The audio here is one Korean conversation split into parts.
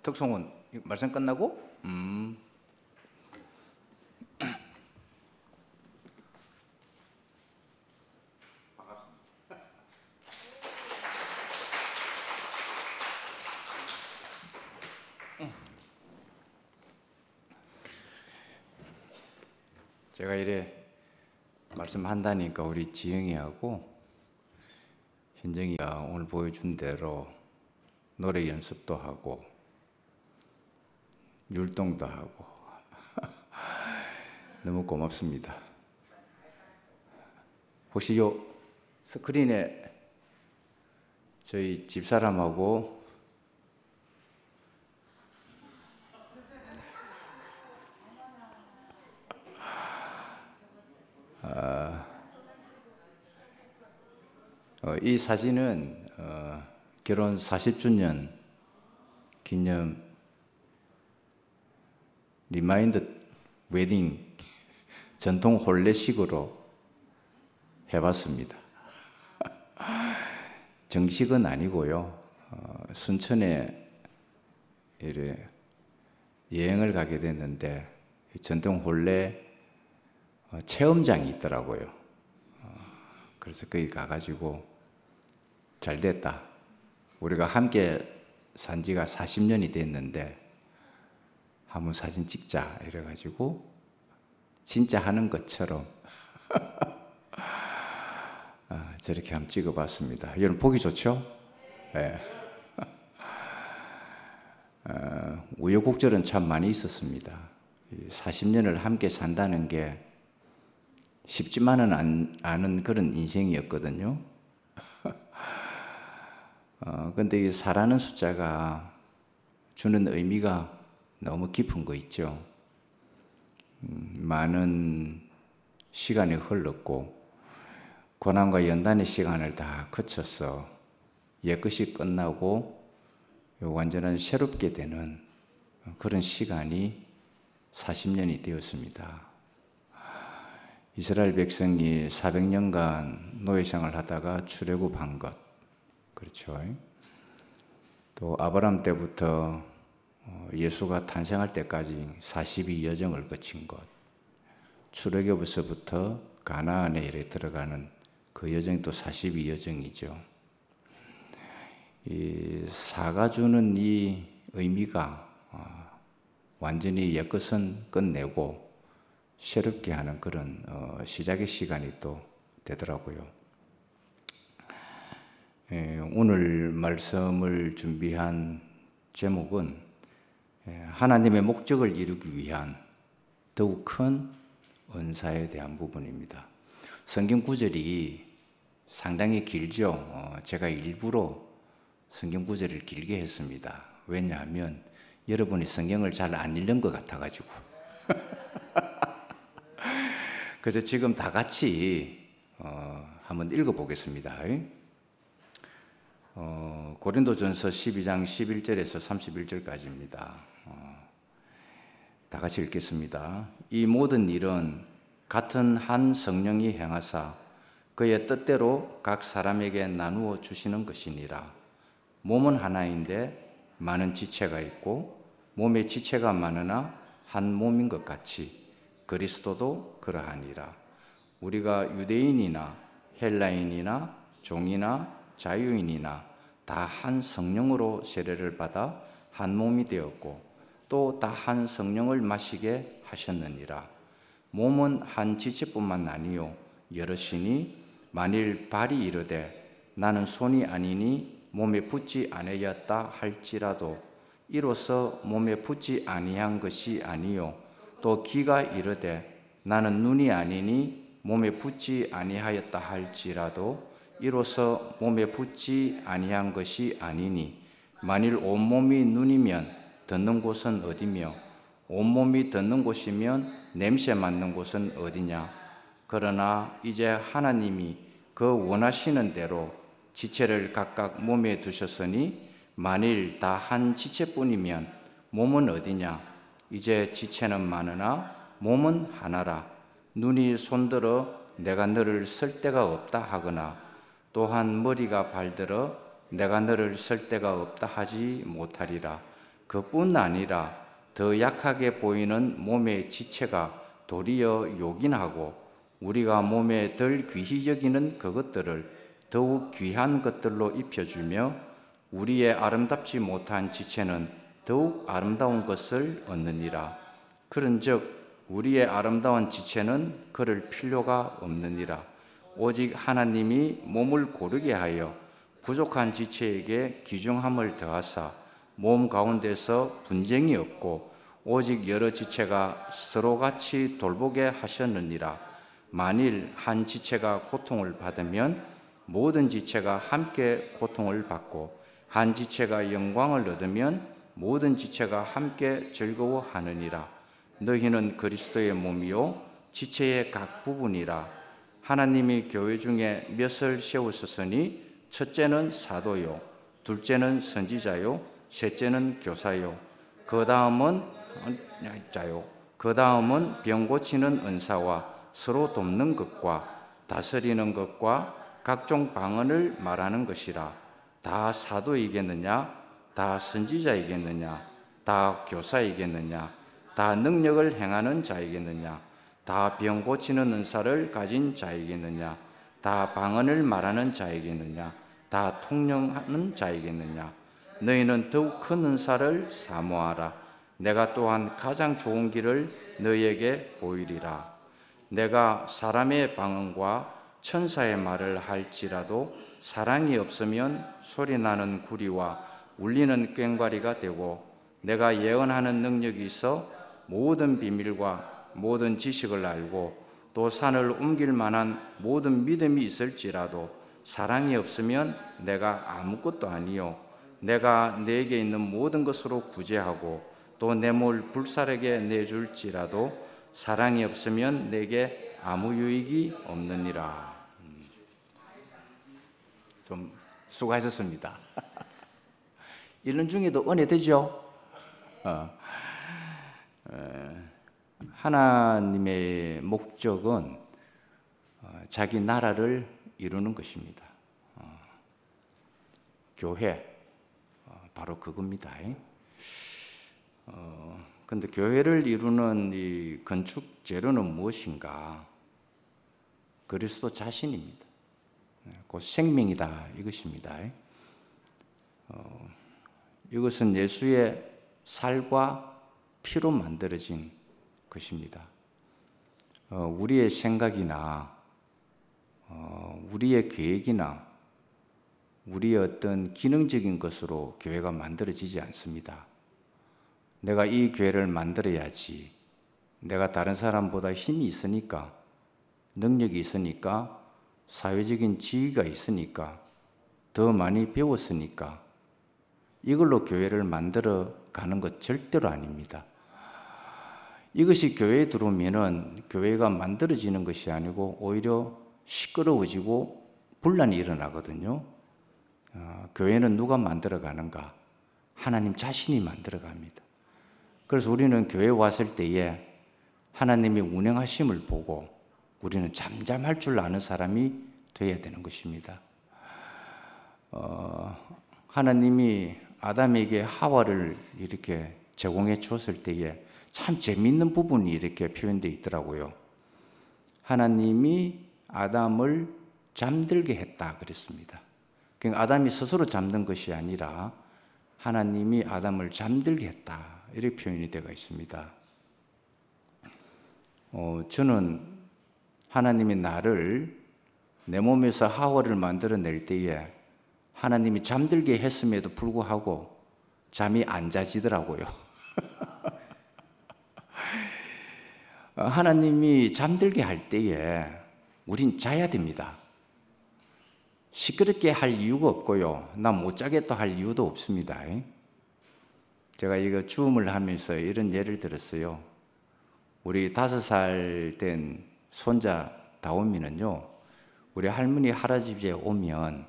특송은 말씀 끝나고? 제가 이래 말씀한다니까 우리 지영이하고 현정이가 오늘 보여준 대로 노래 연습도 하고 율동도 하고 너무 고맙습니다. 혹시 요 스크린에 저희 집사람하고 이 사진은 결혼 40주년 기념 리마인드 웨딩 전통 혼례식으로 해봤습니다. 정식은 아니고요. 순천에 이래 여행을 가게 됐는데 전통 혼례 체험장이 있더라고요. 그래서 거기 가가지고 잘 됐다. 우리가 함께 산 지가 40년이 됐는데 한번 사진 찍자 이래가지고 진짜 하는 것처럼 저렇게 한번 찍어봤습니다. 여러분 보기 좋죠? 네. 우여곡절은 참 많이 있었습니다. 40년을 함께 산다는 게 쉽지만은 않은 그런 인생이었거든요. 근데 이 살아는 숫자가 주는 의미가 너무 깊은 거 있죠. 많은 시간이 흘렀고 고난과 연단의 시간을 다 거쳐서 옛것이 끝나고 완전한 새롭게 되는 그런 시간이 40년이 되었습니다. 이스라엘 백성이 400년간 노예생활을 하다가 출애굽한 것, 그렇죠. 또 아브라함 때부터 예수가 탄생할 때까지 42 여정을 거친 것, 출애굽에서부터 가나안에 이르러 들어가는 그 여정이 또 42 여정이죠. 이 사가 주는 이 의미가 완전히 옛것은 끝내고 새롭게 하는 그런 시작의 시간이 또 되더라고요. 오늘 말씀을 준비한 제목은 하나님의 목적을 이루기 위한 더욱 큰 은사에 대한 부분입니다. 성경 구절이 상당히 길죠. 제가 일부러 성경 구절을 길게 했습니다. 왜냐하면 여러분이 성경을 잘 안 읽는 것 같아가지고. 그래서 지금 다 같이 한번 읽어보겠습니다. 고린도전서 12장 11절에서 31절까지입니다. 다 같이 읽겠습니다. 이 모든 일은 같은 한 성령이 행하사 그의 뜻대로 각 사람에게 나누어 주시는 것이니라. 몸은 하나인데 많은 지체가 있고 몸의 지체가 많으나 한 몸인 것 같이 그리스도도 그러하니라. 우리가 유대인이나 헬라인이나 종이나 자유인이나 다 한 성령으로 세례를 받아 한 몸이 되었고 또 다 한 성령을 마시게 하셨느니라. 몸은 한 지체뿐만 아니요 여럿이니 만일 발이 이르되 나는 손이 아니니 몸에 붙지 아니하였다 할지라도 이로써 몸에 붙지 아니한 것이 아니요 또 귀가 이르되 나는 눈이 아니니 몸에 붙지 아니하였다 할지라도 이로써 몸에 붙지 아니한 것이 아니니 만일 온몸이 눈이면 듣는 곳은 어디며 온몸이 듣는 곳이면 냄새 맡는 곳은 어디냐. 그러나 이제 하나님이 그 원하시는 대로 지체를 각각 몸에 두셨으니 만일 다 한 지체뿐이면 몸은 어디냐. 이제 지체는 많으나 몸은 하나라. 눈이 손들어 내가 너를 쓸 데가 없다 하거나 또한 머리가 발들어 내가 너를 쓸 데가 없다 하지 못하리라. 그뿐 아니라 더 약하게 보이는 몸의 지체가 도리어 요긴하고 우리가 몸에 덜 귀히 여기는 그것들을 더욱 귀한 것들로 입혀주며 우리의 아름답지 못한 지체는 더욱 아름다운 것을 얻느니라. 그런즉 우리의 아름다운 지체는 그럴 필요가 없느니라. 오직 하나님이 몸을 고르게 하여 부족한 지체에게 귀중함을 더하사 몸 가운데서 분쟁이 없고 오직 여러 지체가 서로 같이 돌보게 하셨느니라. 만일 한 지체가 고통을 받으면 모든 지체가 함께 고통을 받고 한 지체가 영광을 얻으면 모든 지체가 함께 즐거워하느니라. 너희는 그리스도의 몸이요 지체의 각 부분이라. 하나님이 교회 중에 몇을 세우셨으니 첫째는 사도요, 둘째는 선지자요, 셋째는 교사요, 그 다음은 병 고치는 은사와 서로 돕는 것과 다스리는 것과 각종 방언을 말하는 것이라. 다 사도이겠느냐? 다 선지자이겠느냐? 다 교사이겠느냐? 다 능력을 행하는 자이겠느냐? 다 병 고치는 은사를 가진 자이겠느냐? 다 방언을 말하는 자이겠느냐? 다 통령하는 자이겠느냐? 너희는 더욱 큰 은사를 사모하라. 내가 또한 가장 좋은 길을 너희에게 보이리라. 내가 사람의 방언과 천사의 말을 할지라도 사랑이 없으면 소리나는 구리와 울리는 꽹과리가 되고 내가 예언하는 능력이 있어 모든 비밀과 모든 지식을 알고 또 산을 옮길 만한 모든 믿음이 있을지라도 사랑이 없으면 내가 아무것도 아니요 내가 내게 있는 모든 것으로 구제하고 또 내 몸을 불사르게 내줄지라도 사랑이 없으면 내게 아무 유익이 없느니라. 좀 수고하셨습니다. 이런 중에도 은혜 되죠? 하나님의 목적은 자기 나라를 이루는 것입니다. 교회 바로 그겁니다. 근데 교회를 이루는 이 건축 재료는 무엇인가? 그리스도 자신입니다. 곧 생명이다 이것입니다. 이것은 예수의 살과 피로 만들어진 것입니다. 우리의 생각이나 우리의 계획이나 우리의 어떤 기능적인 것으로 교회가 만들어지지 않습니다. 내가 이 교회를 만들어야지, 내가 다른 사람보다 힘이 있으니까, 능력이 있으니까, 사회적인 지위가 있으니까, 더 많이 배웠으니까 이걸로 교회를 만들어 가는 것 절대로 아닙니다. 이것이 교회에 들어오면은 교회가 만들어지는 것이 아니고 오히려 시끄러워지고 분란이 일어나거든요. 교회는 누가 만들어 가는가? 하나님 자신이 만들어 갑니다. 그래서 우리는 교회에 왔을 때에 하나님이 운행하심을 보고 우리는 잠잠할 줄 아는 사람이 되어야 되는 것입니다. 하나님이 아담에게 하와를 이렇게 제공해 주었을 때에 참 재미있는 부분이 이렇게 표현되어 있더라고요. 하나님이 아담을 잠들게 했다 그랬습니다. 그러니까 아담이 스스로 잠든 것이 아니라 하나님이 아담을 잠들게 했다 이렇게 표현이 되어 있습니다. 저는 하나님이 나를 내 몸에서 하와를 만들어낼 때에 하나님이 잠들게 했음에도 불구하고 잠이 안 자지더라고요. 하나님이 잠들게 할 때에 우린 자야 됩니다. 시끄럽게 할 이유가 없고요. 나 못 자겠다 할 이유도 없습니다. 제가 이거 주음을 하면서 이런 예를 들었어요. 우리 5살 된 손자 다오미는요, 우리 할머니 할아버지 집에 오면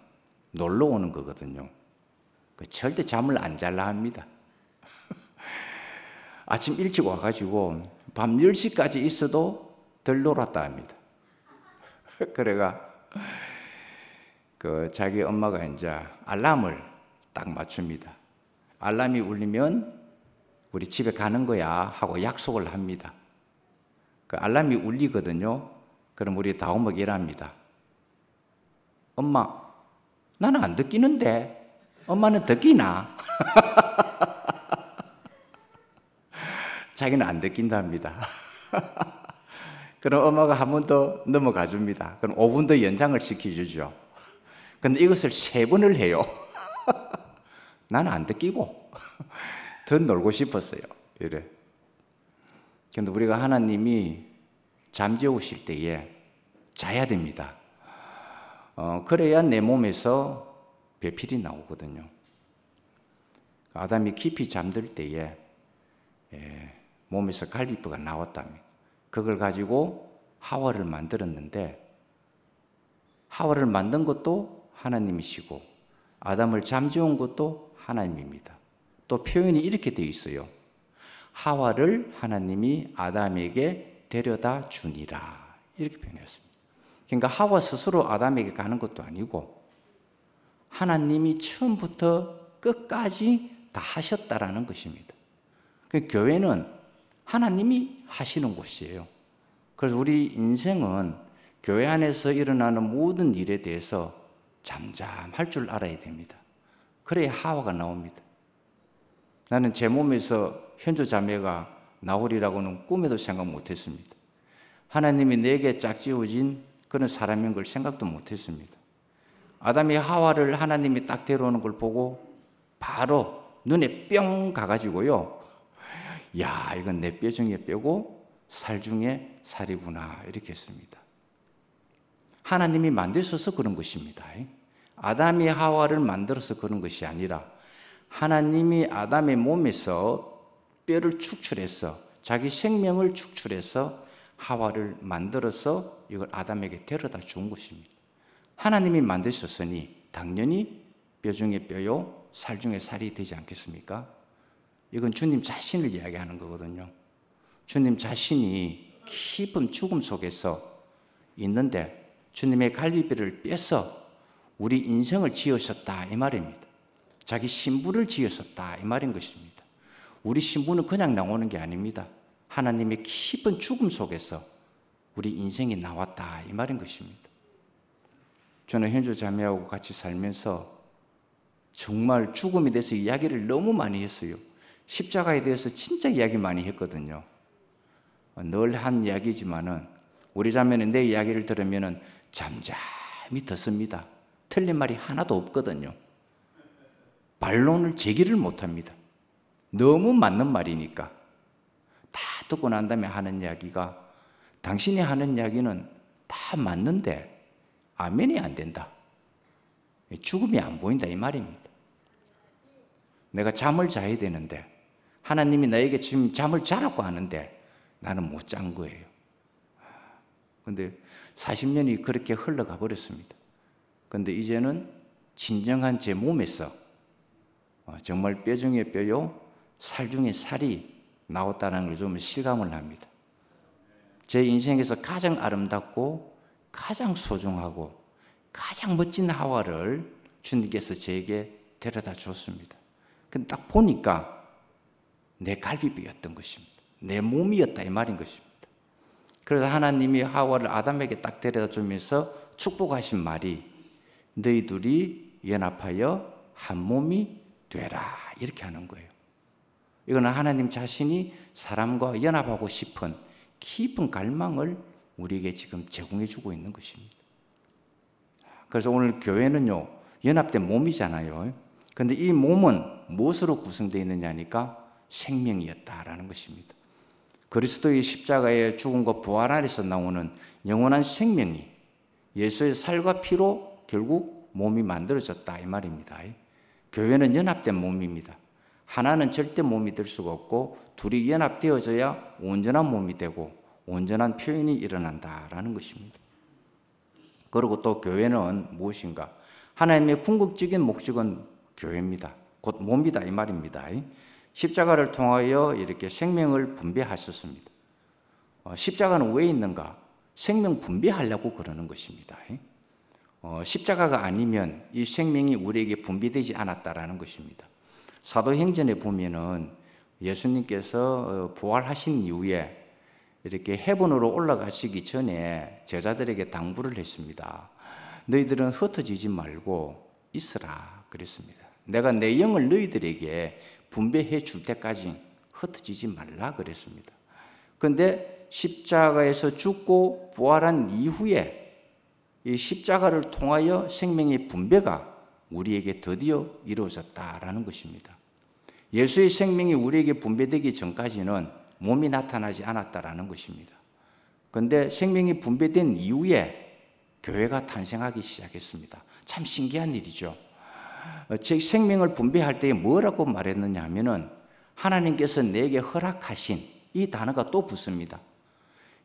놀러 오는 거거든요. 절대 잠을 안 잘라 합니다. 아침 일찍 와가지고 밤 10시까지 있어도 덜 놀았다 합니다. 그래가 자기 엄마가 이제 알람을 딱 맞춥니다. 알람이 울리면 우리 집에 가는 거야 하고 약속을 합니다. 그 알람이 울리거든요. 그럼 우리 다오먹 이랍니다. 엄마, 나는 안 듣기는데 엄마는 듣기나? 자기는 안 듣긴답니다. 그럼 엄마가 한 번 더 넘어가 줍니다. 그럼 5분 더 연장을 시켜주죠. 근데 이것을 3번을 해요. 나는 안 듣기고 더 놀고 싶었어요. 이래. 근데 우리가 하나님이 잠재우실 때에 자야 됩니다. 그래야 내 몸에서 배필이 나오거든요. 아담이 깊이 잠들 때에 몸에서 갈비뼈가 나왔답니다. 그걸 가지고 하와를 만들었는데, 하와를 만든 것도 하나님이시고 아담을 잠재운 것도 하나님입니다. 또 표현이 이렇게 되어 있어요. 하와를 하나님이 아담에게 데려다 주니라, 이렇게 표현했습니다. 그러니까 하와 스스로 아담에게 가는 것도 아니고 하나님이 처음부터 끝까지 다 하셨다라는 것입니다. 교회는 하나님이 하시는 곳이에요. 그래서 우리 인생은 교회 안에서 일어나는 모든 일에 대해서 잠잠할 줄 알아야 됩니다. 그래야 하와가 나옵니다. 나는 제 몸에서 현조 자매가 나오리라고는 꿈에도 생각 못했습니다. 하나님이 내게 짝지어진 그런 사람인 걸 생각도 못했습니다. 아담이 하와를 하나님이 딱 데려오는 걸 보고 바로 눈에 뿅 가가지고요, 야, 이건 내 뼈 중에 뼈고 살 중에 살이구나, 이렇게 했습니다. 하나님이 만드셔서 그런 것입니다. 아담이 하와를 만들어서 그런 것이 아니라 하나님이 아담의 몸에서 뼈를 축출해서 자기 생명을 축출해서 하와를 만들어서 이걸 아담에게 데려다 준 것입니다. 하나님이 만드셨으니 당연히 뼈 중에 뼈요 살 중에 살이 되지 않겠습니까? 이건 주님 자신을 이야기하는 거거든요. 주님 자신이 깊은 죽음 속에서 있는데 주님의 갈비뼈를 빼서 우리 인생을 지으셨다, 이 말입니다. 자기 신부를 지으셨다, 이 말인 것입니다. 우리 신부는 그냥 나오는 게 아닙니다. 하나님의 깊은 죽음 속에서 우리 인생이 나왔다, 이 말인 것입니다. 저는 현주 자매하고 같이 살면서 정말 죽음에 대해서 이야기를 너무 많이 했어요. 십자가에 대해서 진짜 이야기 많이 했거든요. 늘 한 이야기지만은 우리 자매는 내 이야기를 들으면은 잠잠히 듣습니다. 틀린 말이 하나도 없거든요. 반론을 제기를 못합니다. 너무 맞는 말이니까. 다 듣고 난 다음에 하는 이야기가, 당신이 하는 이야기는 다 맞는데 아멘이 안 된다, 죽음이 안 보인다, 이 말입니다. 내가 잠을 자야 되는데 하나님이 나에게 지금 잠을 자라고 하는데 나는 못 잔 거예요. 근데 40년이 그렇게 흘러가 버렸습니다. 근데 이제는 진정한 제 몸에서 정말 뼈 중에 뼈요 살 중에 살이 나왔다는 걸 좀 실감을 합니다. 제 인생에서 가장 아름답고 가장 소중하고 가장 멋진 하와를 주님께서 제게 데려다 줬습니다. 근데 딱 보니까 내 갈비뼈였던 것입니다. 내 몸이었다, 이 말인 것입니다. 그래서 하나님이 하와를 아담에게 딱 데려다 주면서 축복하신 말이 너희 둘이 연합하여 한 몸이 되라, 이렇게 하는 거예요. 이거는 하나님 자신이 사람과 연합하고 싶은 깊은 갈망을 우리에게 지금 제공해 주고 있는 것입니다. 그래서 오늘 교회는요, 연합된 몸이잖아요. 그런데 이 몸은 무엇으로 구성되어 있느냐니까 생명이었다라는 것입니다. 그리스도의 십자가의 죽음과 부활 안에서 나오는 영원한 생명이 예수의 살과 피로 결국 몸이 만들어졌다, 이 말입니다. 교회는 연합된 몸입니다. 하나는 절대 몸이 될 수가 없고 둘이 연합되어져야 온전한 몸이 되고 온전한 표현이 일어난다라는 것입니다. 그리고 또 교회는 무엇인가? 하나님의 궁극적인 목적은 교회입니다. 곧 몸이다, 이 말입니다. 십자가를 통하여 이렇게 생명을 분배하셨습니다. 십자가는 왜 있는가? 생명 분배하려고 그러는 것입니다. 십자가가 아니면 이 생명이 우리에게 분배되지 않았다라는 것입니다. 사도행전에 보면은 예수님께서 부활하신 이후에 이렇게 헤븐으로 올라가시기 전에 제자들에게 당부를 했습니다. 너희들은 흩어지지 말고 있으라 그랬습니다. 내가 내 영을 너희들에게 분배해 줄 때까지 흩어지지 말라 그랬습니다. 그런데 십자가에서 죽고 부활한 이후에 이 십자가를 통하여 생명의 분배가 우리에게 드디어 이루어졌다라는 것입니다. 예수의 생명이 우리에게 분배되기 전까지는 몸이 나타나지 않았다라는 것입니다. 그런데 생명이 분배된 이후에 교회가 탄생하기 시작했습니다. 참 신기한 일이죠. 제 생명을 분배할 때 뭐라고 말했느냐 하면은 하나님께서 내게 허락하신 이 단어가 또 붙습니다.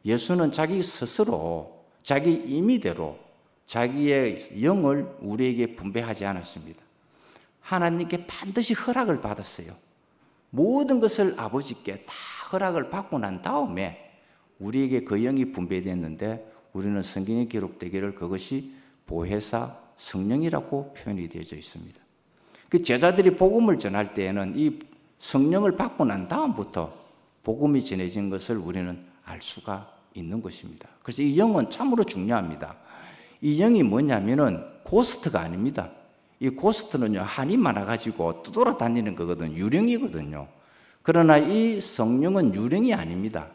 예수는 자기 스스로 자기 임의대로 자기의 영을 우리에게 분배하지 않았습니다. 하나님께 반드시 허락을 받았어요. 모든 것을 아버지께 다 허락을 받고 난 다음에 우리에게 그 영이 분배됐는데 우리는 성경에 기록되기를 그것이 보혜사 성령이라고 표현이 되어져 있습니다. 그 제자들이 복음을 전할 때에는 이 성령을 받고 난 다음부터 복음이 전해진 것을 우리는 알 수가 있는 것입니다. 그래서 이 영은 참으로 중요합니다. 이 영이 뭐냐면은 고스트가 아닙니다. 이 고스트는요, 한이 많아가지고 떠돌아다니는 거거든요. 유령이거든요. 그러나 이 성령은 유령이 아닙니다.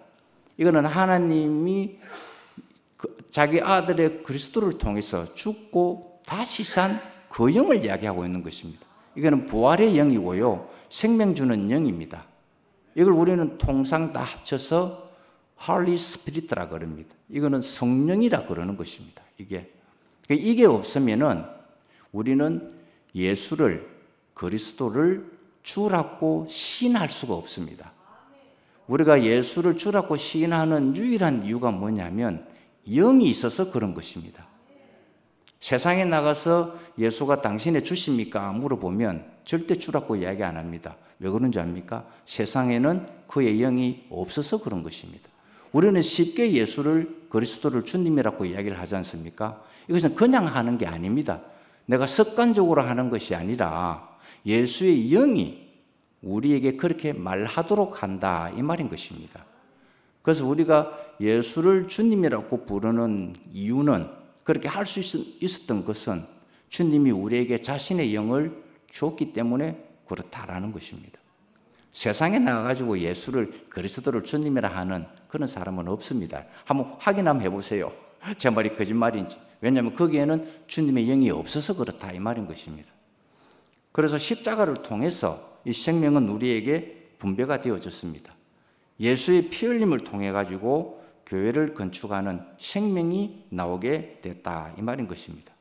이거는 하나님이 자기 아들의 그리스도를 통해서 죽고 다시 산 그 영을 이야기하고 있는 것입니다. 이거는 부활의 영이고요, 생명 주는 영입니다. 이걸 우리는 통상 다 합쳐서 Holy Spirit라 그럽니다. 이거는 성령이라 그러는 것입니다. 이게 없으면은 우리는 예수를, 그리스도를 주라고 시인할 수가 없습니다. 우리가 예수를 주라고 시인하는 유일한 이유가 뭐냐면 영이 있어서 그런 것입니다. 세상에 나가서 예수가 당신의 주십니까? 물어보면 절대 주라고 이야기 안 합니다. 왜 그런지 압니까? 세상에는 그의 영이 없어서 그런 것입니다. 우리는 쉽게 예수를, 그리스도를 주님이라고 이야기를 하지 않습니까? 이것은 그냥 하는 게 아닙니다. 내가 습관적으로 하는 것이 아니라 예수의 영이 우리에게 그렇게 말하도록 한다, 이 말인 것입니다. 그래서 우리가 예수를 주님이라고 부르는 이유는, 그렇게 할 수 있었던 것은 주님이 우리에게 자신의 영을 줬기 때문에 그렇다라는 것입니다. 세상에 나가가지고 예수를, 그리스도를 주님이라 하는 그런 사람은 없습니다. 한번 확인 한번 해보세요. 제 말이 거짓말인지. 왜냐하면 거기에는 주님의 영이 없어서 그렇다, 이 말인 것입니다. 그래서 십자가를 통해서 이 생명은 우리에게 분배가 되어졌습니다. 예수의 피 흘림을 통해 가지고 교회를 건축하는 생명이 나오게 됐다, 이 말인 것입니다.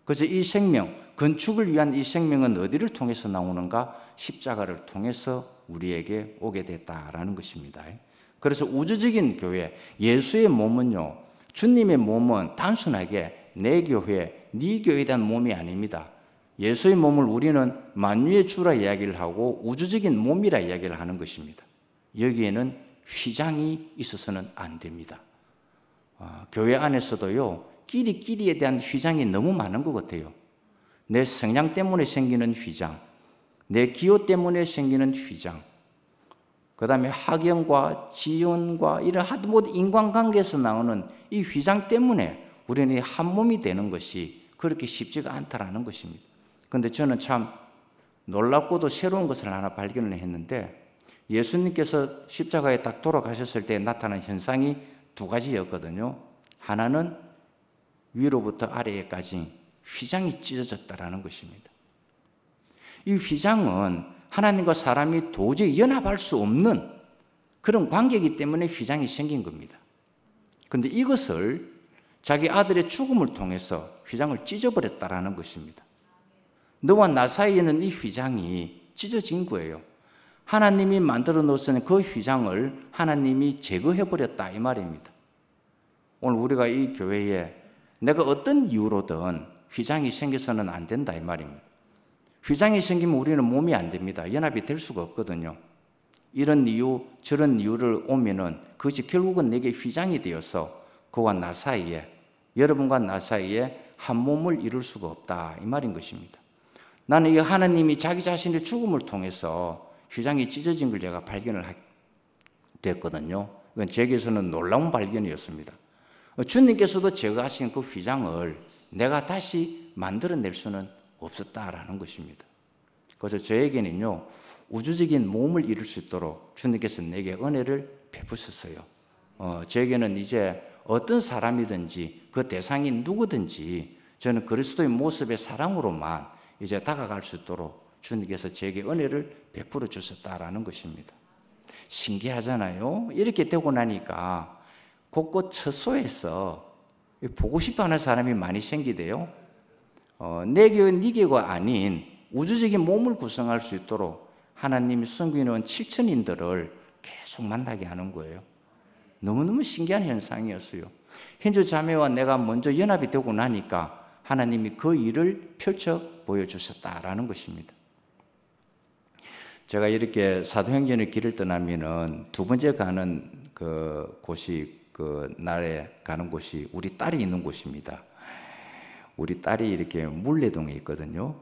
그래서 이 생명, 건축을 위한 이 생명은 어디를 통해서 나오는가? 십자가를 통해서 우리에게 오게 됐다라는 것입니다. 그래서 우주적인 교회, 예수의 몸은요, 주님의 몸은 단순하게 내 교회, 네 교회에 대한 몸이 아닙니다. 예수의 몸을 우리는 만유의 주라 이야기를 하고 우주적인 몸이라 이야기를 하는 것입니다. 여기에는 휘장이 있어서는 안 됩니다. 교회 안에서도요, 끼리끼리에 대한 휘장이 너무 많은 것 같아요. 내 성향 때문에 생기는 휘장, 내 기호 때문에 생기는 휘장, 그 다음에 학연과 지연과 이런 모든 인간관계에서 나오는 이 휘장 때문에 우리는 한 몸이 되는 것이 그렇게 쉽지가 않다라는 것입니다. 그런데 저는 참 놀랍고도 새로운 것을 하나 발견을 했는데, 예수님께서 십자가에 딱 돌아가셨을 때 나타난 현상이 두 가지였거든요. 하나는 위로부터 아래에까지 휘장이 찢어졌다라는 것입니다. 이 휘장은 하나님과 사람이 도저히 연합할 수 없는 그런 관계이기 때문에 휘장이 생긴 겁니다. 그런데 이것을 자기 아들의 죽음을 통해서 휘장을 찢어버렸다라는 것입니다. 너와 나 사이에는 이 휘장이 찢어진 거예요. 하나님이 만들어 놓으신 그 휘장을 하나님이 제거해버렸다, 이 말입니다. 오늘 우리가 이 교회에 내가 어떤 이유로든 휘장이 생겨서는 안 된다, 이 말입니다. 휘장이 생기면 우리는 몸이 안 됩니다. 연합이 될 수가 없거든요. 이런 이유, 저런 이유를 오면은 그것이 결국은 내게 휘장이 되어서 그와 나 사이에, 여러분과 나 사이에 한 몸을 이룰 수가 없다 이 말인 것입니다. 나는 이 하나님이 자기 자신의 죽음을 통해서 휘장이 찢어진 걸 제가 발견을 됐거든요. 이건 제게서는 놀라운 발견이었습니다. 주님께서도 제거하신 그 휘장을 내가 다시 만들어낼 수는 없었다라는 것입니다. 그래서 저에게는요, 우주적인 몸을 이룰 수 있도록 주님께서 내게 은혜를 베푸셨어요. 저에게는 이제 어떤 사람이든지 그 대상이 누구든지 저는 그리스도의 모습의 사랑으로만 이제 다가갈 수 있도록 주님께서 제게 은혜를 베풀어 주셨다라는 것입니다. 신기하잖아요. 이렇게 되고 나니까 곳곳 처소에서 보고 싶어하는 사람이 많이 생기대요. 내 교회, 네 교회가 아닌 우주적인 몸을 구성할 수 있도록 하나님이 섬기는 7천인들을 계속 만나게 하는 거예요. 너무너무 신기한 현상이었어요. 힌두 자매와 내가 먼저 연합이 되고 나니까 하나님이 그 일을 펼쳐 보여주셨다라는 것입니다. 제가 이렇게 사도행전의 길을 떠나면은 두 번째 가는 그 곳이, 그 날에 가는 곳이 우리 딸이 있는 곳입니다. 우리 딸이 이렇게 물레동에 있거든요.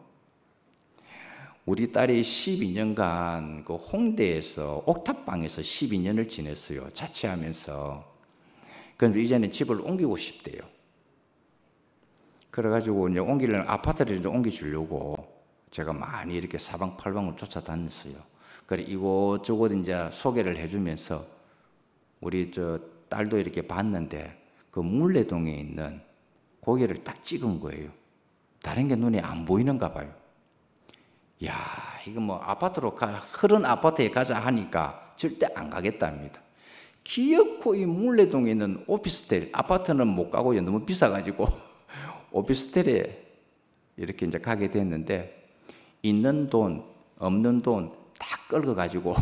우리 딸이 12년간 그 홍대에서 옥탑방에서 12년을 지냈어요. 자취하면서. 그런데 이제는 집을 옮기고 싶대요. 그래가지고 이제 아파트를 이제 옮겨주려고 제가 많이 이렇게 사방팔방을 쫓아다녔어요. 그래 이곳저곳 이제 소개를 해주면서 우리 저 딸도 이렇게 봤는데 그 물레동에 있는 고개를 딱 찍은 거예요. 다른 게 눈에 안 보이는가 봐요. 야, 이거 뭐 아파트로 흐른 아파트에 가자 하니까 절대 안 가겠답니다. 기어코 이 물레동에 있는 오피스텔, 아파트는 못 가고요. 너무 비싸가지고 오피스텔에 이렇게 이제 가게 됐는데 있는 돈, 없는 돈 다 끌어가지고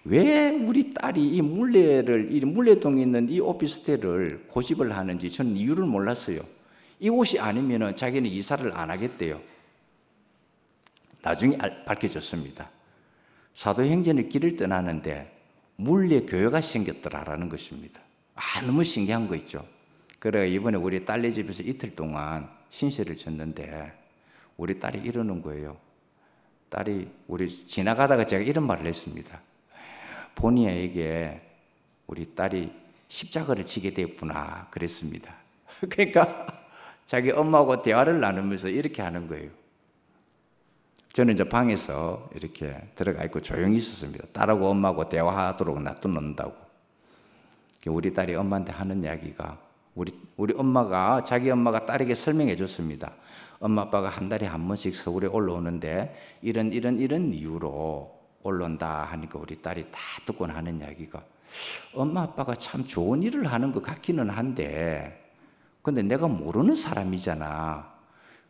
왜 우리 딸이 이 물레동에 있는 이 오피스텔을 고집을 하는지 저는 이유를 몰랐어요. 이곳이 아니면 자기는 이사를 안 하겠대요. 나중에 밝혀졌습니다. 사도행전의 길을 떠나는데 물레 교회가 생겼더라라는 것입니다. 너무 신기한 거 있죠. 그래 이번에 우리 딸네 집에서 이틀 동안 신세를 졌는데 우리 딸이 이러는 거예요. 딸이 우리 지나가다가 제가 이런 말을 했습니다. 보니에게 우리 딸이 십자가를 지게 됐구나 그랬습니다. 그러니까 자기 엄마하고 대화를 나누면서 이렇게 하는 거예요. 저는 이제 방에서 이렇게 들어가 있고 조용히 있었습니다. 딸하고 엄마하고 대화하도록 놔둬놓는다고. 우리 딸이 엄마한테 하는 이야기가 우리 엄마가 자기 엄마가 딸에게 설명해 줬습니다. 엄마 아빠가 한 달에 한 번씩 서울에 올라오는데 이런 이유로 올라온다 하니까 우리 딸이 다 듣고 하는 이야기가 엄마 아빠가 참 좋은 일을 하는 것 같기는 한데 근데 내가 모르는 사람이잖아.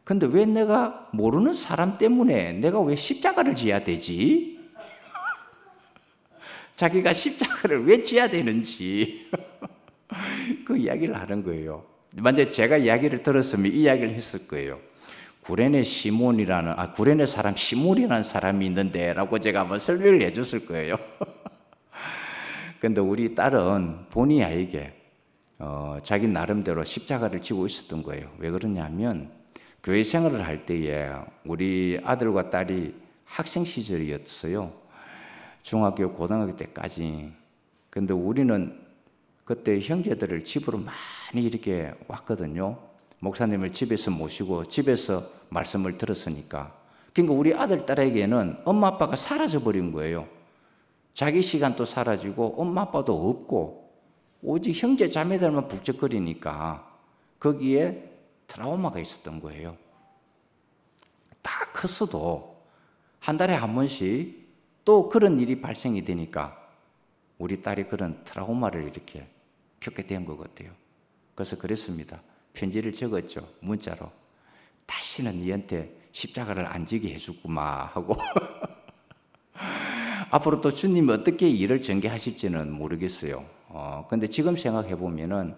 근데 왜 내가 모르는 사람 때문에 내가 왜 십자가를 지어야 되지? 자기가 십자가를 왜 지어야 되는지 그 이야기를 하는 거예요. 만약에 제가 이야기를 들었으면 이 이야기를 했을 거예요. 구레네 사람 시몬이라는 사람이 있는데 라고 제가 한번 설명을 해줬을 거예요. 근데 우리 딸은 본의 아니게 자기 나름대로 십자가를 지고 있었던 거예요. 왜 그러냐면 교회 생활을 할 때에 우리 아들과 딸이 학생 시절이었어요. 중학교, 고등학교 때까지. 근데 우리는 그때 형제들을 집으로 많이 이렇게 왔거든요. 목사님을 집에서 모시고 집에서 말씀을 들었으니까. 그러니까 우리 아들, 딸에게는 엄마, 아빠가 사라져버린 거예요. 자기 시간도 사라지고 엄마, 아빠도 없고 오직 형제, 자매들만 북적거리니까 거기에 트라우마가 있었던 거예요. 다 컸어도 한 달에 한 번씩 또 그런 일이 발생이 되니까 우리 딸이 그런 트라우마를 이렇게 겪게 된 것 같아요. 그래서 그랬습니다. 편지를 적었죠. 문자로. 다시는 니한테 십자가를 안 지게 해주구마 하고 앞으로 또 주님이 어떻게 일을 전개하실지는 모르겠어요. 근데 지금 생각해 보면은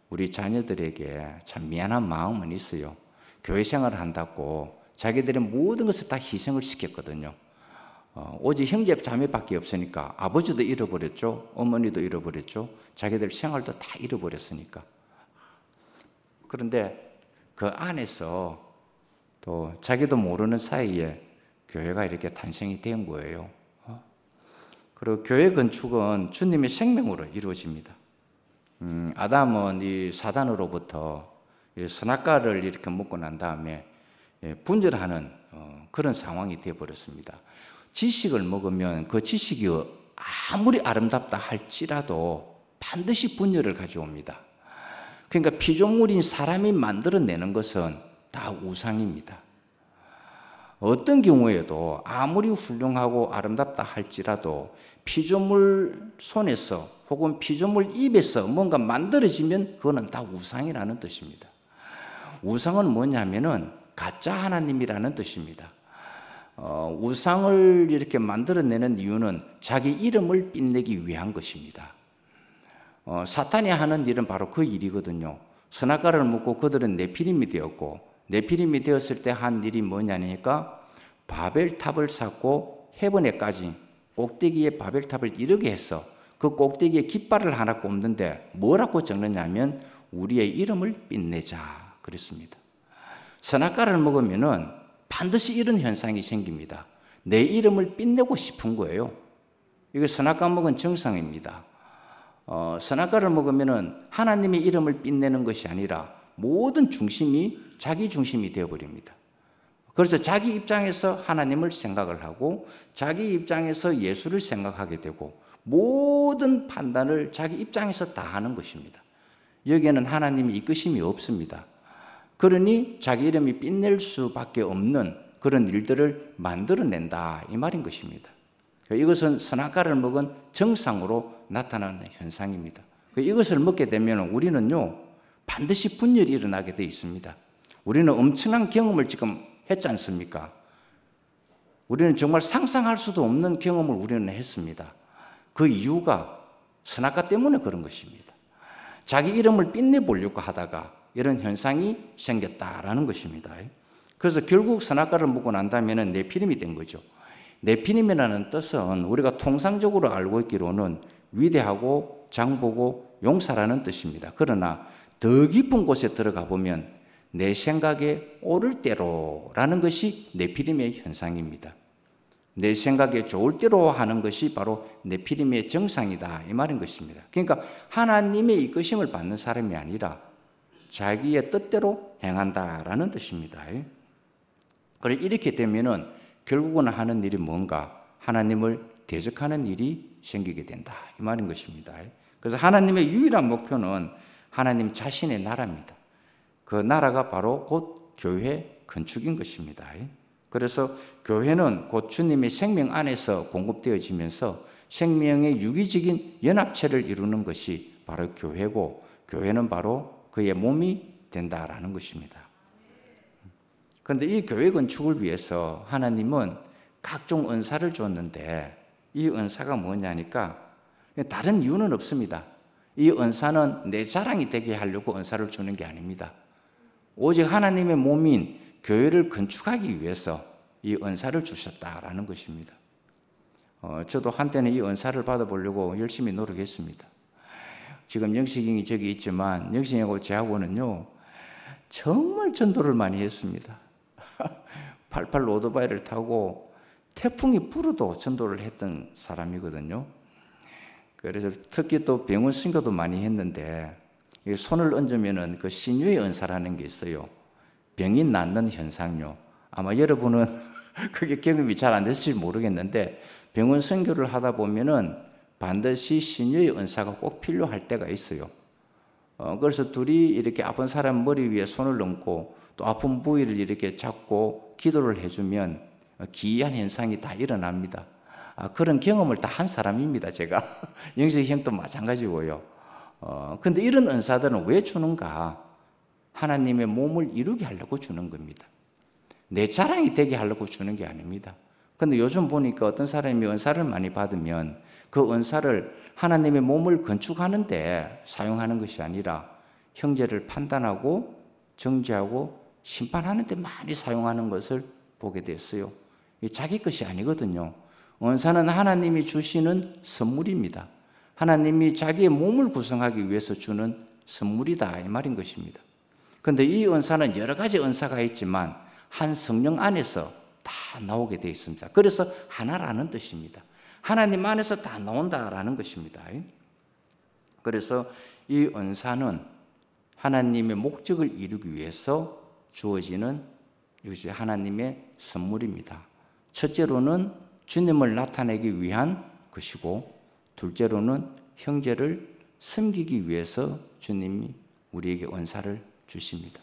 우리 자녀들에게 참 미안한 마음은 있어요. 교회 생활을 한다고 자기들의 모든 것을 다 희생을 시켰거든요. 오직 형제 자매밖에 없으니까 아버지도 잃어버렸죠. 어머니도 잃어버렸죠. 자기들 생활도 다 잃어버렸으니까. 그런데 그 안에서 또 자기도 모르는 사이에 교회가 이렇게 탄생이 된 거예요. 그리고 교회 건축은 주님의 생명으로 이루어집니다. 아담은 이 사단으로부터 이 선악과를 이렇게 먹고 난 다음에 분절하는 그런 상황이 되어버렸습니다. 지식을 먹으면 그 지식이 아무리 아름답다 할지라도 반드시 분열을 가져옵니다. 그러니까 피조물인 사람이 만들어내는 것은 다 우상입니다. 어떤 경우에도 아무리 훌륭하고 아름답다 할지라도 피조물 손에서 혹은 피조물 입에서 뭔가 만들어지면 그거는 다 우상이라는 뜻입니다. 우상은 뭐냐면은 가짜 하나님이라는 뜻입니다. 우상을 이렇게 만들어내는 이유는 자기 이름을 뽐내기 위한 것입니다. 사탄이 하는 일은 바로 그 일이거든요. 선악과를 먹고 그들은 네피림이 되었고, 네피림이 되었을 때 한 일이 뭐냐니까 바벨탑을 쌓고 헤븐에까지 꼭대기에 바벨탑을 이르게 해서 그 꼭대기에 깃발을 하나 꼽는데 뭐라고 적느냐면 우리의 이름을 뽐내자 그랬습니다. 선악과를 먹으면은 반드시 이런 현상이 생깁니다. 내 이름을 뽐내고 싶은 거예요. 이게 선악과 먹은 정상입니다. 선악과를 먹으면은 하나님의 이름을 뽐내는 것이 아니라 모든 중심이 자기 중심이 되어버립니다. 그래서 자기 입장에서 하나님을 생각을 하고 자기 입장에서 예수를 생각하게 되고 모든 판단을 자기 입장에서 다 하는 것입니다. 여기에는 하나님의 이끄심이 없습니다. 그러니 자기 이름이 빛낼 수밖에 없는 그런 일들을 만들어낸다 이 말인 것입니다. 이것은 선악과를 먹은 정상으로 나타나는 현상입니다. 이것을 먹게 되면 우리는요 반드시 분열이 일어나게 되어 있습니다. 우리는 엄청난 경험을 지금 했지 않습니까? 우리는 정말 상상할 수도 없는 경험을 우리는 했습니다. 그 이유가 선악과 때문에 그런 것입니다. 자기 이름을 빛내보려고 하다가 이런 현상이 생겼다라는 것입니다. 그래서 결국 선악과를 먹고 난다면 네피림이 된 거죠. 네피림이라는 뜻은 우리가 통상적으로 알고 있기로는 위대하고 장보고 용사라는 뜻입니다. 그러나 더 깊은 곳에 들어가 보면 내 생각에 옳을 대로라는 것이 네피림의 현상입니다. 내 생각에 좋을 대로 하는 것이 바로 네피림의 정상이다 이 말인 것입니다. 그러니까 하나님의 이끄심을 받는 사람이 아니라 자기의 뜻대로 행한다라는 뜻입니다. 그래서 이렇게 되면은 결국은 하는 일이 뭔가 하나님을 대적하는 일이 생기게 된다 이 말인 것입니다. 그래서 하나님의 유일한 목표는 하나님 자신의 나라입니다. 그 나라가 바로 곧 교회 건축인 것입니다. 그래서 교회는 곧 주님의 생명 안에서 공급되어지면서 생명의 유기적인 연합체를 이루는 것이 바로 교회고 교회는 바로 그의 몸이 된다라는 것입니다. 그런데 이 교회 건축을 위해서 하나님은 각종 은사를 줬는데 이 은사가 뭐냐니까 다른 이유는 없습니다. 이 은사는 내 자랑이 되게 하려고 은사를 주는 게 아닙니다. 오직 하나님의 몸인 교회를 건축하기 위해서 이 은사를 주셨다라는 것입니다. 저도 한때는 이 은사를 받아보려고 열심히 노력했습니다. 지금 영식이이 저기 있지만 영식이하고 저하고는요 정말 전도를 많이 했습니다. 88 오토바이를 타고 태풍이 불어도 전도를 했던 사람이거든요. 그래서 특히 또 병원 선교도 많이 했는데 손을 얹으면은 그 신유의 은사라는 게 있어요. 병이 낫는 현상요. 아마 여러분은 그게 경험이 잘 안 됐을지 모르겠는데 병원 선교를 하다 보면은 반드시 신유의 은사가 꼭 필요할 때가 있어요. 그래서 둘이 이렇게 아픈 사람 머리 위에 손을 얹고 또 아픈 부위를 이렇게 잡고 기도를 해주면 기이한 현상이 다 일어납니다. 그런 경험을 다 한 사람입니다, 제가. 영식 형도 마찬가지고요. 근데 이런 은사들은 왜 주는가? 하나님의 몸을 이루게 하려고 주는 겁니다. 내 자랑이 되게 하려고 주는 게 아닙니다. 근데 요즘 보니까 어떤 사람이 은사를 많이 받으면 그 은사를 하나님의 몸을 건축하는데 사용하는 것이 아니라 형제를 판단하고 정죄하고 심판하는 데 많이 사용하는 것을 보게 됐어요. 자기 것이 아니거든요. 은사는 하나님이 주시는 선물입니다. 하나님이 자기의 몸을 구성하기 위해서 주는 선물이다 이 말인 것입니다. 그런데 이 은사는 여러 가지 은사가 있지만 한 성령 안에서 다 나오게 되어 있습니다. 그래서 하나라는 뜻입니다. 하나님 안에서 다 나온다라는 것입니다. 그래서 이 은사는 하나님의 목적을 이루기 위해서 주어지는 이것이 하나님의 선물입니다. 첫째로는 주님을 나타내기 위한 것이고, 둘째로는 형제를 섬기기 위해서 주님이 우리에게 은사를 주십니다.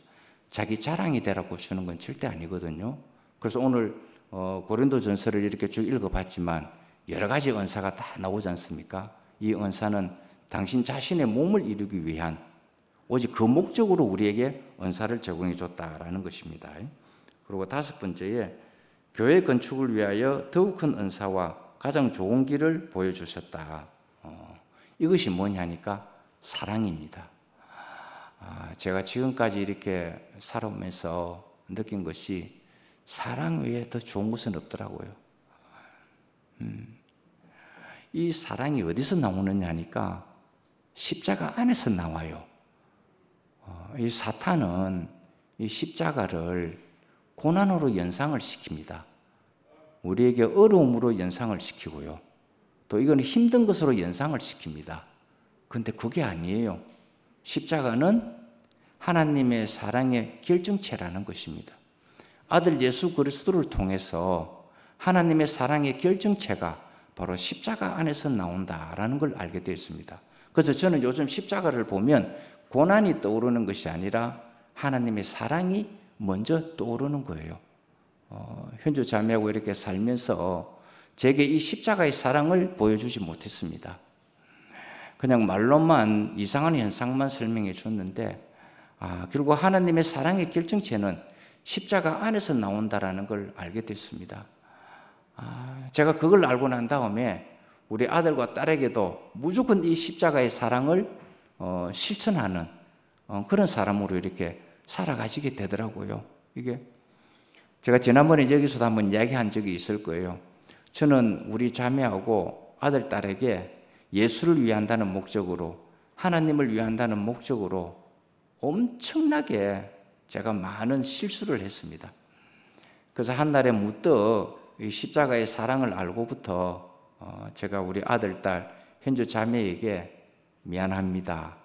자기 자랑이 되라고 주는 건 절대 아니거든요. 그래서 오늘 고린도전서를 이렇게 쭉 읽어봤지만 여러 가지 은사가 다 나오지 않습니까? 이 은사는 당신 자신의 몸을 이루기 위한 오직 그 목적으로 우리에게 은사를 제공해 줬다라는 것입니다. 그리고 다섯 번째에 교회 건축을 위하여 더욱 큰 은사와 가장 좋은 길을 보여주셨다. 이것이 뭐냐니까 사랑입니다. 제가 지금까지 이렇게 살아오면서 느낀 것이 사랑 외에 더 좋은 것은 없더라고요. 이 사랑이 어디서 나오느냐니까 십자가 안에서 나와요. 이 사탄은 이 십자가를 고난으로 연상을 시킵니다. 우리에게 어려움으로 연상을 시키고요. 또 이건 힘든 것으로 연상을 시킵니다. 그런데 그게 아니에요. 십자가는 하나님의 사랑의 결정체라는 것입니다. 아들 예수 그리스도를 통해서 하나님의 사랑의 결정체가 바로 십자가 안에서 나온다라는 걸 알게 되어 있습니다. 그래서 저는 요즘 십자가를 보면 고난이 떠오르는 것이 아니라 하나님의 사랑이 먼저 떠오르는 거예요. 현주 자매하고 이렇게 살면서 제게 이 십자가의 사랑을 보여주지 못했습니다. 그냥 말로만 이상한 현상만 설명해 줬는데 결국 하나님의 사랑의 결정체는 십자가 안에서 나온다라는 걸 알게 됐습니다. 제가 그걸 알고 난 다음에 우리 아들과 딸에게도 무조건 이 십자가의 사랑을 실천하는 그런 사람으로 이렇게 살아가시게 되더라고요. 이게 제가 지난번에 여기서도 한번 이야기한 적이 있을 거예요. 저는 우리 자매하고 아들, 딸에게 예수를 위한다는 목적으로, 하나님을 위한다는 목적으로 엄청나게 제가 많은 실수를 했습니다. 그래서 한 날에 무떡 이 십자가의 사랑을 알고부터 제가 우리 아들, 딸, 현주 자매에게 미안합니다,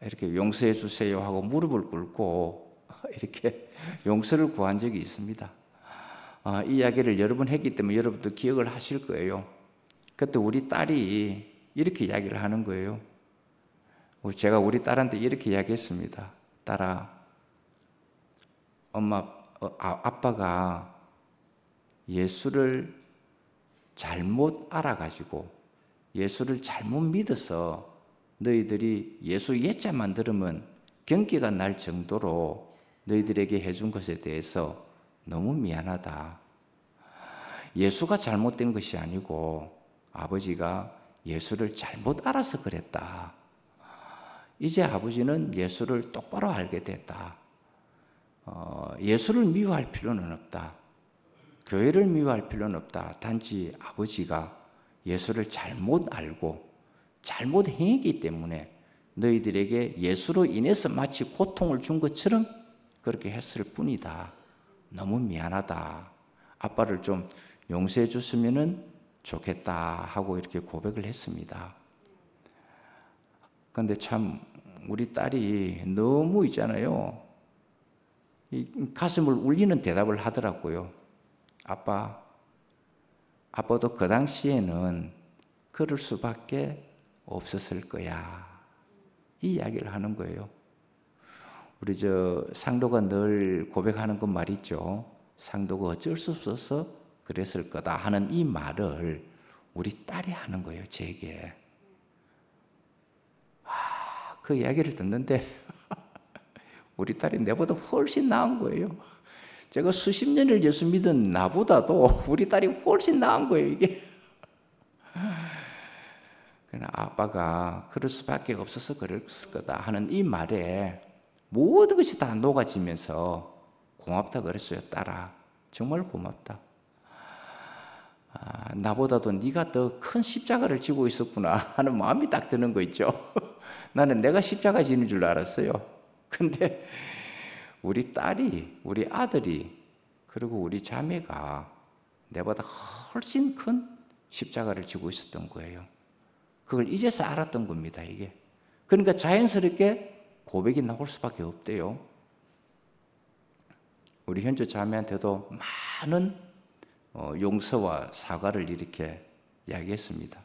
이렇게 용서해 주세요 하고 무릎을 꿇고 이렇게 용서를 구한 적이 있습니다. 이 이야기를 여러 번 했기 때문에 여러분도 기억을 하실 거예요. 그때 우리 딸이 이렇게 이야기를 하는 거예요. 제가 우리 딸한테 이렇게 이야기했습니다. 딸아, 아빠가 예수를 잘못 알아가지고 예수를 잘못 믿어서 너희들이 예수 예자만 들으면 경기가 날 정도로 너희들에게 해준 것에 대해서 너무 미안하다. 예수가 잘못된 것이 아니고 아버지가 예수를 잘못 알아서 그랬다. 이제 아버지는 예수를 똑바로 알게 됐다. 예수를 미워할 필요는 없다. 교회를 미워할 필요는 없다. 단지 아버지가 예수를 잘못 알고 잘못 행했기 때문에 너희들에게 예수로 인해서 마치 고통을 준 것처럼 그렇게 했을 뿐이다. 너무 미안하다. 아빠를 좀 용서해 줬으면 좋겠다 하고 이렇게 고백을 했습니다. 그런데 참 우리 딸이 너무 있잖아요, 이 가슴을 울리는 대답을 하더라고요. 아빠도 그 당시에는 그럴 수밖에 없었을 거야. 이 이야기를 하는 거예요. 우리 상도가 늘 고백하는 그 말 있죠. 상도가 어쩔 수 없어서 그랬을 거다 하는 이 말을 우리 딸이 하는 거예요, 제게. 그 이야기를 듣는데 우리 딸이 내보다 훨씬 나은 거예요. 제가 수십 년을 예수 믿은 나보다도 우리 딸이 훨씬 나은 거예요, 이게. 그러나 아빠가 그럴 수밖에 없어서 그랬을 거다 하는 이 말에 모든 것이 다 녹아지면서 고맙다 그랬어요. 딸아, 정말 고맙다. 나보다도 네가 더 큰 십자가를 지고 있었구나 하는 마음이 딱 드는 거 있죠. 나는 내가 십자가 지는 줄 알았어요. 근데 우리 딸이, 우리 아들이, 그리고 우리 자매가 내보다 훨씬 큰 십자가를 지고 있었던 거예요. 그걸 이제서 알았던 겁니다, 이게. 그러니까 자연스럽게 고백이 나올 수밖에 없대요. 우리 현주 자매한테도 많은 용서와 사과를 이렇게 이야기했습니다.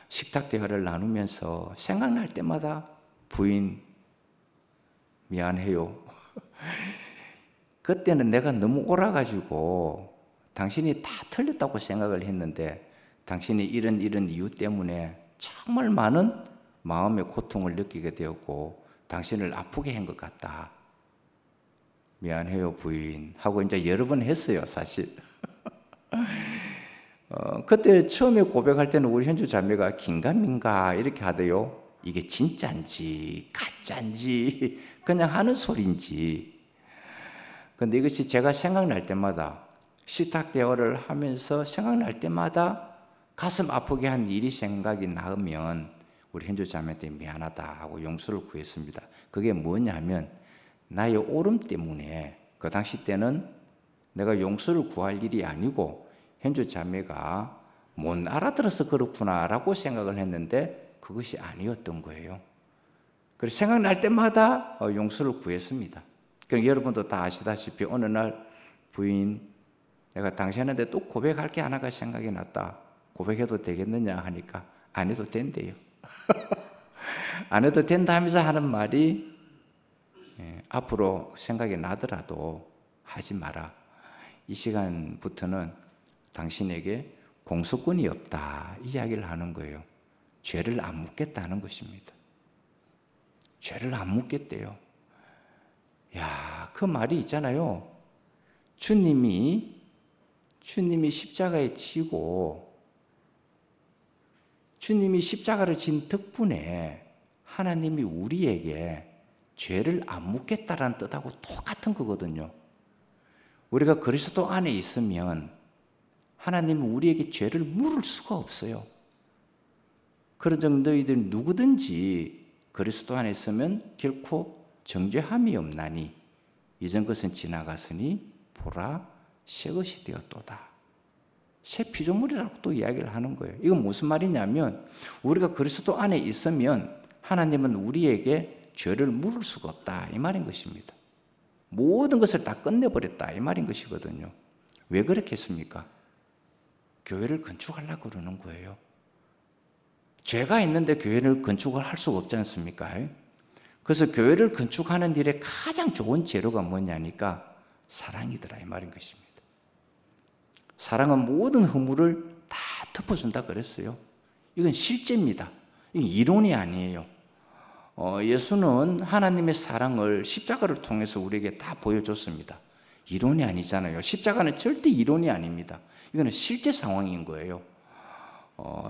식탁 대화를 나누면서 생각날 때마다 부인 미안해요. 그때는 내가 너무 옳아가지고 당신이 다 틀렸다고 생각을 했는데 당신이 이런 이유 때문에 정말 많은 마음의 고통을 느끼게 되었고 당신을 아프게 한 것 같다. 미안해요 부인 하고 이제 여러 번 했어요, 사실. 그때 처음에 고백할 때는 우리 현주 자매가 긴가민가 이렇게 하대요. 이게 진짜인지 가짜인지 그냥 하는 소리인지. 근데 이것이 제가 생각날 때마다, 식탁 대화를 하면서 생각날 때마다 가슴 아프게 한 일이 생각이 나면 우리 현주 자매한테 미안하다 하고 용서를 구했습니다. 그게 뭐냐면 나의 옳음 때문에, 그 당시 때는 내가 용서를 구할 일이 아니고 현주 자매가 못 알아들어서 그렇구나라고 생각을 했는데 그것이 아니었던 거예요. 그래서 생각날 때마다 용서를 구했습니다. 그럼 여러분도 다 아시다시피 어느 날 부인, 내가 당신한테 또 고백할 게 하나가 생각이 났다. 고백해도 되겠느냐 하니까 안 해도 된대요. 안 해도 된다 하면서 하는 말이 앞으로 생각이 나더라도 하지 마라. 이 시간부터는 당신에게 공소권이 없다. 이 이야기를 하는 거예요. 죄를 안 묻겠다는 것입니다. 죄를 안 묻겠대요. 야, 그 말이 있잖아요. 주님이 십자가에 지고 주님이 십자가를 진 덕분에 하나님이 우리에게 죄를 안 묻겠다라는 뜻하고 똑같은 거거든요. 우리가 그리스도 안에 있으면 하나님은 우리에게 죄를 물을 수가 없어요. 그런 너희들 누구든지 그리스도 안에 있으면 결코 정죄함이 없나니 이전 것은 지나갔으니 보라 새 것이 되었도다. 새 피조물이라고 또 이야기를 하는 거예요. 이건 무슨 말이냐면 우리가 그리스도 안에 있으면 하나님은 우리에게 죄를 물을 수가 없다 이 말인 것입니다. 모든 것을 다 끝내버렸다 이 말인 것이거든요. 왜 그렇겠습니까? 교회를 건축하려고 그러는 거예요. 죄가 있는데 교회를 건축을 할 수가 없지 않습니까? 그래서 교회를 건축하는 일에 가장 좋은 재료가 뭐냐니까 사랑이더라 이 말인 것입니다. 사랑은 모든 허물을 다 덮어준다 그랬어요. 이건 실제입니다. 이건 이론이 아니에요. 예수는 하나님의 사랑을 십자가를 통해서 우리에게 다 보여줬습니다. 이론이 아니잖아요. 십자가는 절대 이론이 아닙니다. 이거는 실제 상황인 거예요.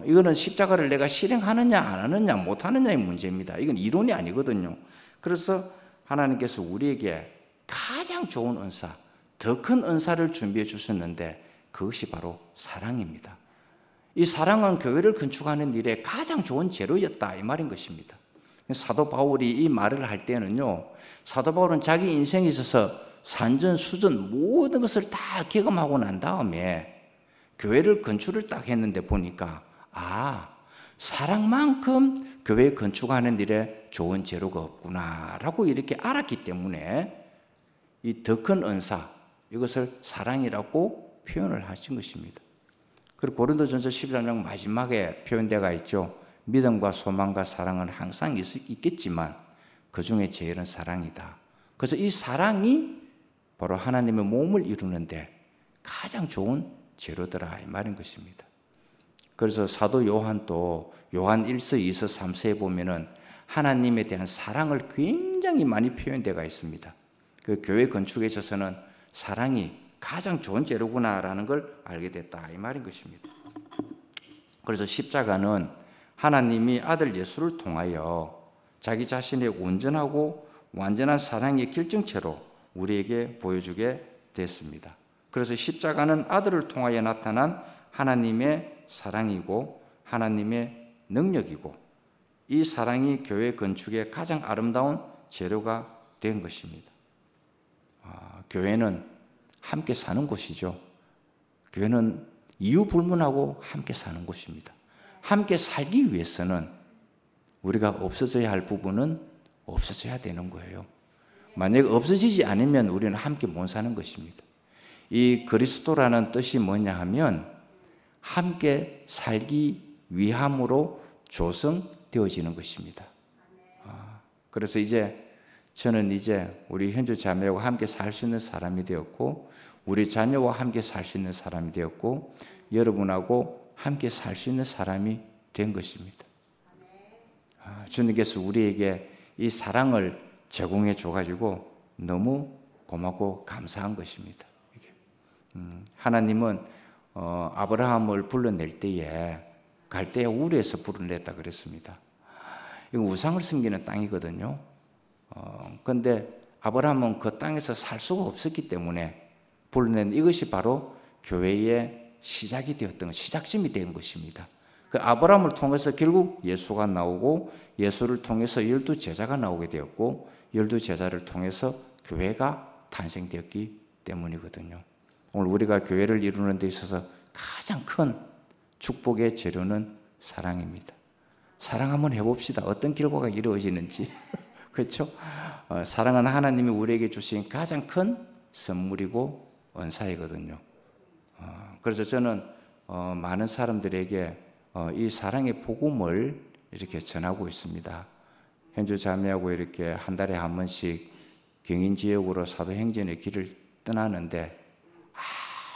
이거는 십자가를 내가 실행하느냐 안 하느냐 못 하느냐의 문제입니다. 이건 이론이 아니거든요. 그래서 하나님께서 우리에게 가장 좋은 은사, 더 큰 은사를 준비해 주셨는데 그것이 바로 사랑입니다. 이 사랑은 교회를 건축하는 일에 가장 좋은 재료였다 이 말인 것입니다. 사도 바울이 이 말을 할 때는요, 사도 바울은 자기 인생에 있어서 산전 수전 모든 것을 다 경험하고 난 다음에 교회를 건축을 딱 했는데 보니까 사랑만큼 교회 건축하는 일에 좋은 재료가 없구나라고 이렇게 알았기 때문에 이 더 큰 은사, 이것을 사랑이라고 표현을 하신 것입니다. 그리고 고린도전서 13장 마지막에 표현되어 있죠. 믿음과 소망과 사랑은 항상 있겠지만 그 중에 제일은 사랑이다. 그래서 이 사랑이 바로 하나님의 몸을 이루는데 가장 좋은 재료더라 이 말인 것입니다. 그래서 사도 요한도 요한 1서, 2서, 3서에 보면은 하나님에 대한 사랑을 굉장히 많이 표현되어 있습니다. 그 교회 건축에 있어서는 사랑이 가장 좋은 재료구나라는 걸 알게 됐다 이 말인 것입니다. 그래서 십자가는 하나님이 아들 예수를 통하여 자기 자신의 온전하고 완전한 사랑의 결정체로 우리에게 보여주게 됐습니다. 그래서 십자가는 아들을 통하여 나타난 하나님의 사랑이고 하나님의 능력이고 이 사랑이 교회 건축의 가장 아름다운 재료가 된 것입니다. 교회는 함께 사는 곳이죠. 교회는 이유 불문하고 함께 사는 곳입니다. 함께 살기 위해서는 우리가 없어져야 할 부분은 없어져야 되는 거예요. 만약에 없어지지 않으면 우리는 함께 못 사는 것입니다. 이 그리스도라는 뜻이 뭐냐 하면 함께 살기 위함으로 조성되어지는 것입니다. 그래서 저는 이제 우리 현주 자매와 함께 살 수 있는 사람이 되었고, 우리 자녀와 함께 살 수 있는 사람이 되었고, 여러분하고 함께 살 수 있는 사람이 된 것입니다. 주님께서 우리에게 이 사랑을 제공해 줘가지고 너무 고맙고 감사한 것입니다. 하나님은 아브라함을 불러낼 때에 갈대아 우르에서 불러냈다 그랬습니다. 이거 우상을 섬기는 땅이거든요. 그런데 아브라함은 그 땅에서 살 수가 없었기 때문에 불러낸 이것이 바로 교회의 시작이 되었던 시작점이 된 것입니다. 그 아브라함을 통해서 결국 예수가 나오고, 예수를 통해서 12제자가 나오게 되었고, 12제자를 통해서 교회가 탄생되었기 때문이거든요. 오늘 우리가 교회를 이루는 데 있어서 가장 큰 축복의 재료는 사랑입니다. 사랑 한번 해봅시다. 어떤 결과가 이루어지는지. 그렇죠? 사랑은 하나님이 우리에게 주신 가장 큰 선물이고 은사이거든요. 그래서 저는 많은 사람들에게 이 사랑의 복음을 이렇게 전하고 있습니다. 현주 자매하고 이렇게 한 달에 한 번씩 경인 지역으로 사도행전의 길을 떠나는데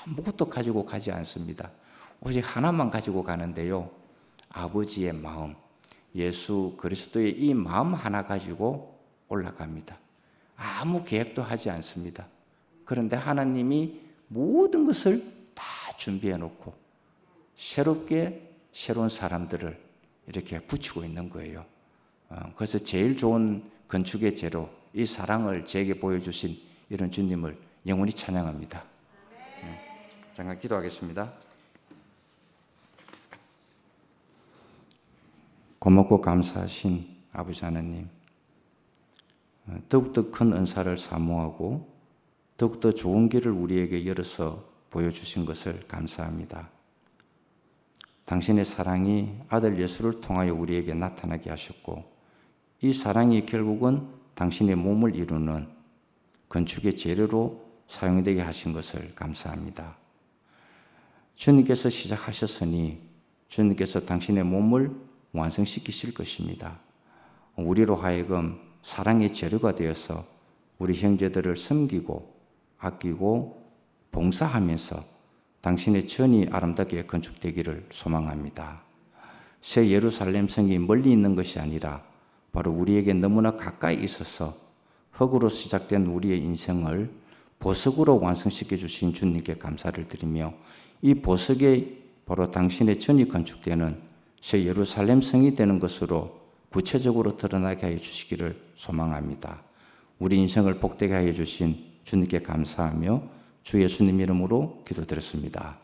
아무것도 가지고 가지 않습니다. 오직 하나만 가지고 가는데요. 아버지의 마음, 예수 그리스도의 이 마음 하나 가지고 올라갑니다. 아무 계획도 하지 않습니다. 그런데 하나님이 모든 것을 다 준비해 놓고 새롭게 새로운 사람들을 이렇게 붙이고 있는 거예요. 그래서 제일 좋은 건축의 재료, 이 사랑을 제게 보여주신 이런 주님을 영원히 찬양합니다. 잠깐 기도하겠습니다. 고맙고 감사하신 아버지 하나님, 더욱더 큰 은사를 사모하고 더욱더 좋은 길을 우리에게 열어서 보여주신 것을 감사합니다. 당신의 사랑이 아들 예수를 통하여 우리에게 나타나게 하셨고, 이 사랑이 결국은 당신의 몸을 이루는 건축의 재료로 사용되게 하신 것을 감사합니다. 주님께서 시작하셨으니 주님께서 당신의 몸을 완성시키실 것입니다. 우리로 하여금 사랑의 재료가 되어서 우리 형제들을 섬기고 아끼고 봉사하면서 당신의 전이 아름답게 건축되기를 소망합니다. 새 예루살렘 성이 멀리 있는 것이 아니라 바로 우리에게 너무나 가까이 있어서 흙으로 시작된 우리의 인생을 보석으로 완성시켜 주신 주님께 감사를 드리며, 이 보석이 바로 당신의 전이 건축되는 새 예루살렘 성이 되는 것으로 구체적으로 드러나게 하여 주시기를 소망합니다. 우리 인생을 복되게 하여 주신 주님께 감사하며 주 예수님 이름으로 기도드렸습니다.